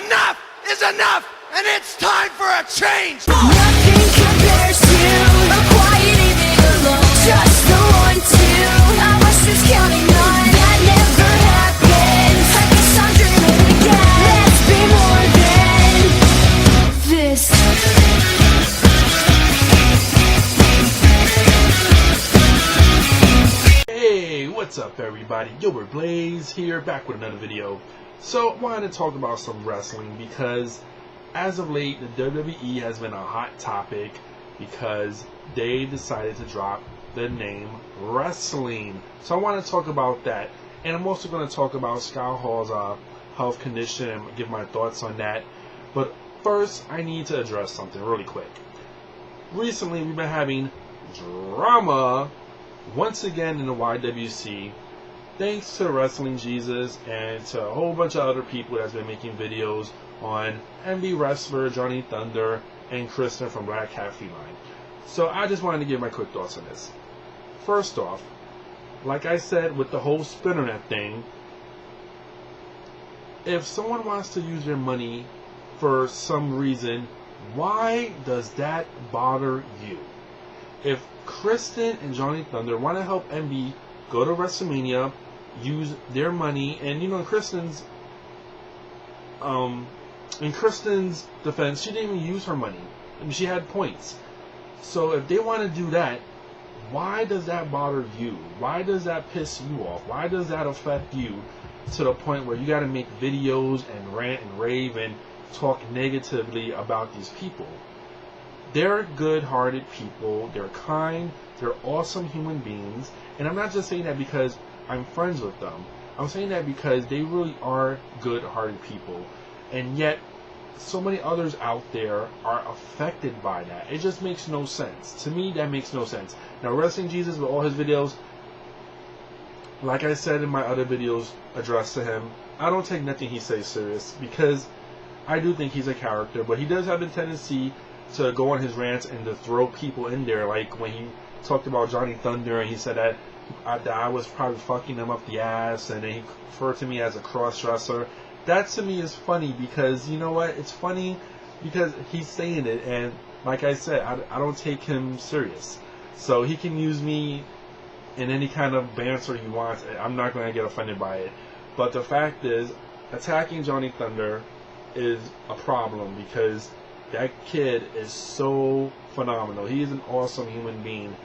enough is enough, and it's time for a change. Nothing compares to a quiet evening alone. Just the 1, 2. I was just counting on that never happened. I guess I'm dreaming again. Let's be more than this. Hey, what's up everybody? gilbertblaze here, back with another video. So I wanted to talk about some wrestling because as of late the WWE has been a hot topic because they decided to drop the name wrestling. So I want to talk about that, and I'm also going to talk about Scott Hall's health condition and give my thoughts on that. But first I need to address something really quick. Recently we've been having drama once again in the YWC, thanks to Wrestling Jesus and to a whole bunch of other people that's been making videos on MB Wrestler, Johnny Thunder, and Kristen from Black Cat Feline. So I just wanted to give my quick thoughts on this. First off, like I said with the whole Spinnernet thing, if someone wants to use their money for some reason, why does that bother you? If Kristen and Johnny Thunder want to help MB go to WrestleMania, use their money, and you know, in Kristen's defense, she didn't even use her money. I mean, she had points. So if they want to do that, why does that bother you? Why does that piss you off? Why does that affect you to the point where you got to make videos and rant and rave and talk negatively about these people? They're good-hearted people, they're kind, they're awesome human beings, and I'm not just saying that because I'm friends with them. I'm saying that because they really are good-hearted people, and yet so many others out there are affected by that. It just makes no sense. To me, that makes no sense. Now, Wrestling Jesus, with all his videos, like I said in my other videos addressed to him, I don't take nothing he says serious, because I do think he's a character, but he does have the tendency to go on his rants and to throw people in there, like when he talked about Johnny Thunder and he said that I was probably fucking him up the ass, and then he referred to me as a cross-dresser. That to me is funny because, you know what, it's funny because he's saying it, and like I said, I don't take him serious. So he can use me in any kind of banter he wants. I'm not going to get offended by it. But the fact is, attacking Johnny Thunder is a problem because that kid is so phenomenal. He is an awesome human being,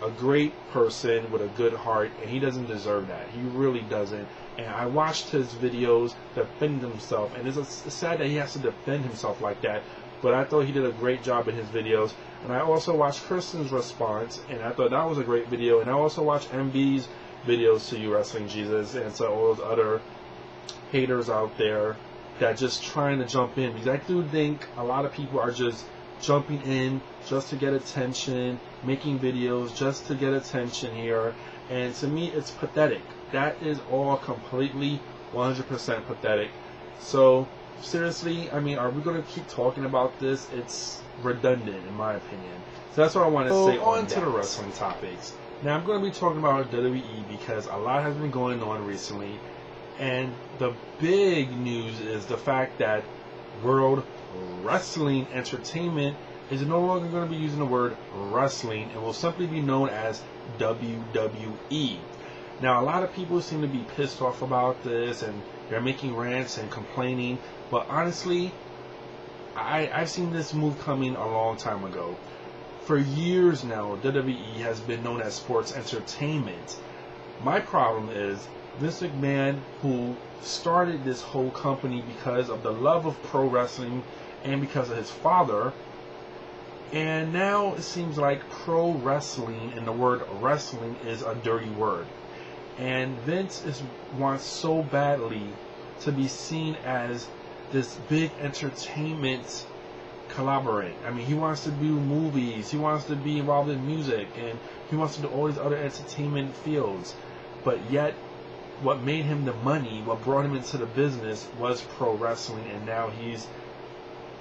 a great person with a good heart, and he doesn't deserve that. He really doesn't. And I watched his videos defend himself, and it's sad that he has to defend himself like that, but I thought he did a great job in his videos. And I also watched Kristen's response, and I thought that was a great video. And I also watched MB's videos to you, Wrestling Jesus, and to all those other haters out there that just trying to jump in, because I do think a lot of people are just jumping in just to get attention, making videos just to get attention here, and to me it's pathetic. That is all completely 100% pathetic. So seriously, I mean, are we going to keep talking about this? It's redundant in my opinion. So that's what I want to say on to the wrestling topics. Now I'm going to be talking about WWE because a lot has been going on recently. And the big news is the fact that World Wrestling Entertainment is no longer going to be using the word wrestling and will simply be known as WWE. Now, a lot of people seem to be pissed off about this, and they're making rants and complaining, but honestly, I've seen this move coming a long time ago. For years now, WWE has been known as Sports Entertainment. My problem is Vince McMahon, who started this whole company because of the love of pro wrestling and because of his father, and now it seems like pro wrestling and the word wrestling is a dirty word. And Vince wants so badly to be seen as this big entertainment collaborant. I mean, he wants to do movies, he wants to be involved in music, and he wants to do all these other entertainment fields, but yet what made him the money, what brought him into the business was pro wrestling, and now he's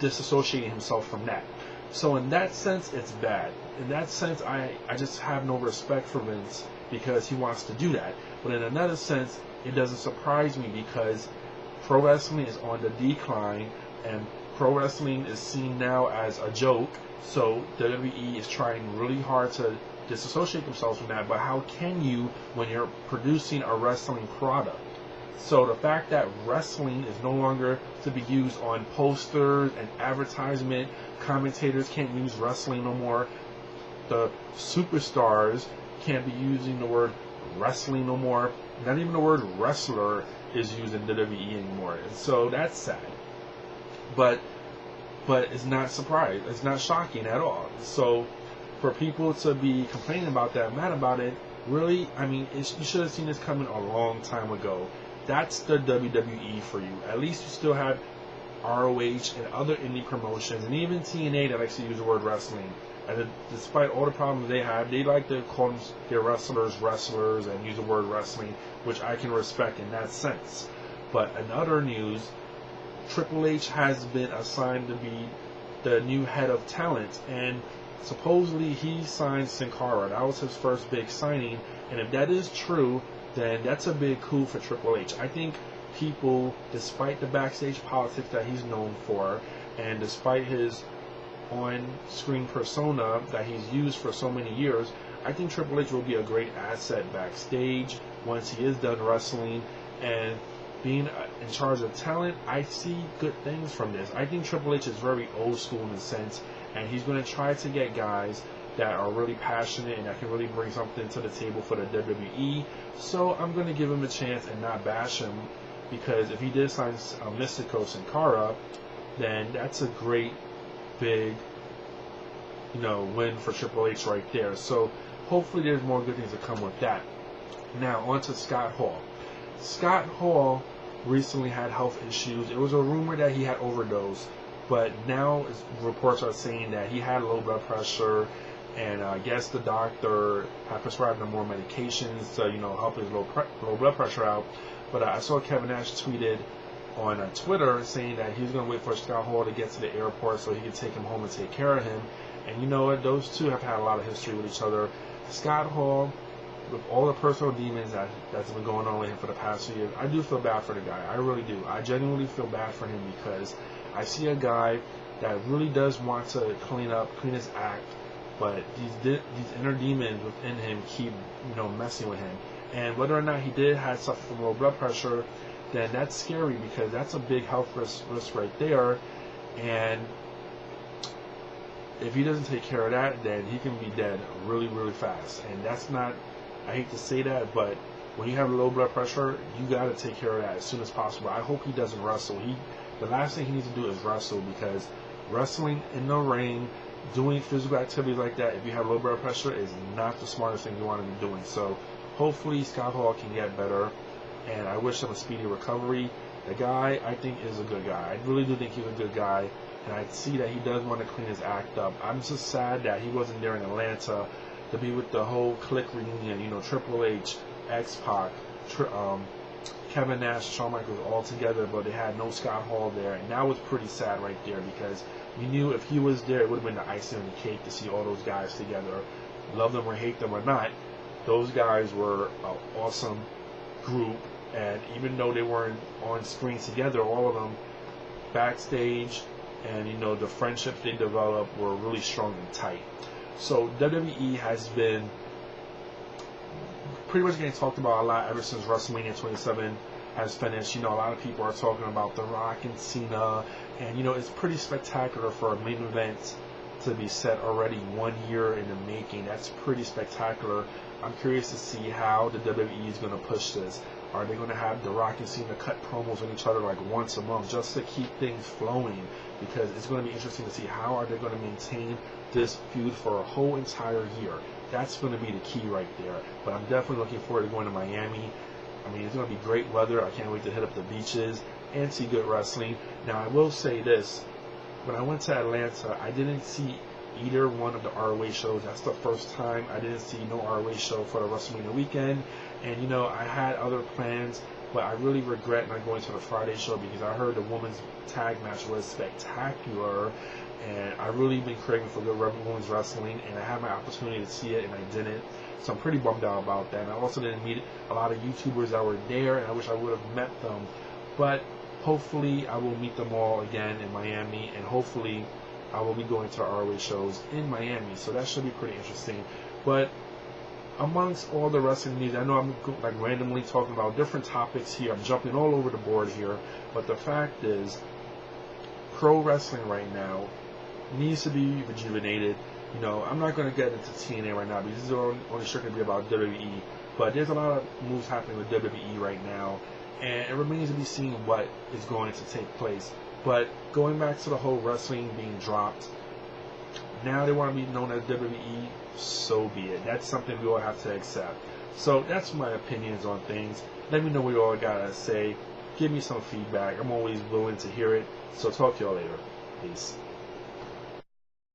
disassociating himself from that. So in that sense, it's bad. In that sense, I just have no respect for Vince because he wants to do that. But in another sense, it doesn't surprise me because pro wrestling is on the decline, and pro wrestling is seen now as a joke. So WWE is trying really hard to disassociate themselves from that. But how can you when you're producing a wrestling product? So the fact that wrestling is no longer to be used on posters and advertisement, commentators can't use wrestling no more. The superstars can't be using the word wrestling no more. Not even the word wrestler is used in WWE anymore. And so that's sad. But it's not surprising. It's not shocking at all. So for people to be complaining about that, mad about it, really, I mean, you should have seen this coming a long time ago. That's the WWE for you. At least you still have ROH and other indie promotions, and even TNA that likes to use the word wrestling. And despite all the problems they have, they like to call their wrestlers and use the word wrestling, which I can respect in that sense. But in other news, Triple H has been assigned to be the new head of talent, and supposedly he signed Sin Cara. That was his first big signing, and if that is true, then that's a big coup for Triple H. I think people, despite the backstage politics that he's known for, and despite his on-screen persona that he's used for so many years, I think Triple H will be a great asset backstage once he is done wrestling. And being in charge of talent, I see good things from this. I think Triple H is very old school in a sense, and he's going to try to get guys that are really passionate and that can really bring something to the table for the WWE. So I'm going to give him a chance and not bash him, because if he did sign Mystico Sin Cara, then that's a great big, win for Triple H right there. So hopefully there's more good things to come with that. Now on to Scott Hall. Scott Hall recently had health issues. It was a rumor that he had overdosed, but now reports are saying that he had low blood pressure, and I guess the doctor had prescribed him more medications to help his low blood pressure out. But I saw Kevin Nash tweeted on Twitter saying that he's going to wait for Scott Hall to get to the airport so he can take him home and take care of him. And you know what? Those two have had a lot of history with each other. Scott Hall, with all the personal demons that's been going on with him for the past few years, I do feel bad for the guy. I really do. I genuinely feel bad for him, because I see a guy that really does want to clean his act, but these inner demons within him keep messing with him. And whether or not he did have suffer from low blood pressure, then that's scary, because that's a big health risk right there. And if he doesn't take care of that, then he can be dead really, really fast. And that's not, I hate to say that, but when you have low blood pressure, you got to take care of that as soon as possible. I hope he doesn't wrestle. The last thing he needs to do is wrestle, because wrestling in the ring, doing physical activities like that, if you have low blood pressure, is not the smartest thing you want to be doing. So hopefully Scott Hall can get better, and I wish him a speedy recovery. The guy, I think, is a good guy. I really do think he's a good guy, and I see that he does want to clean his act up. I'm just sad that he wasn't there in Atlanta to be with the whole Clique reunion, Triple H, X-Pac, Kevin Nash, Shawn Michaels all together, but they had no Scott Hall there, and that was pretty sad right there, because we knew if he was there, it would have been the icing on the cake to see all those guys together. Love them or hate them or not, those guys were an awesome group, and even though they weren't on screen together, all of them backstage, and the friendships they developed were really strong and tight. So WWE has been pretty much getting talked about a lot ever since WrestleMania 27 has finished. A lot of people are talking about The Rock and Cena, and it's pretty spectacular for a main event to be set already 1 year in the making. That's pretty spectacular. I'm curious to see how the WWE is going to push this. Are they going to have The Rock and Cena cut promos with each other like once a month just to keep things flowing? Because it's going to be interesting to see how are they going to maintain this feud for a whole entire year. That's going to be the key right there. But I'm definitely looking forward to going to Miami. I mean, it's going to be great weather. I can't wait to hit up the beaches and see good wrestling. Now, I will say this. When I went to Atlanta, I didn't see either one of the ROH shows. That's the first time I didn't see no ROH show for the WrestleMania weekend. And, I had other plans, but I really regret not going to the Friday show, because I heard the women's tag match was spectacular. And I've really been craving for good women's wrestling, and I had my opportunity to see it, and I didn't. So I'm pretty bummed out about that. And I also didn't meet a lot of YouTubers that were there, and I wish I would have met them. But Hopefully I will meet them all again in Miami, and hopefully I will be going to ROH shows in Miami, so that should be pretty interesting. But amongst all the wrestling news, I know I'm like randomly talking about different topics here. I'm jumping all over the board here, but the fact is, pro wrestling right now needs to be rejuvenated. You know, I'm not going to get into TNA right now because this is only strictly be about WWE, but there's a lot of moves happening with WWE right now, and it remains to be seen what is going to take place. But going back to the whole wrestling being dropped, now they want to be known as WWE, so be it. That's something we all have to accept. So that's my opinions on things. Let me know what you all got to say. Give me some feedback. I'm always willing to hear it. So talk to y'all later. Peace.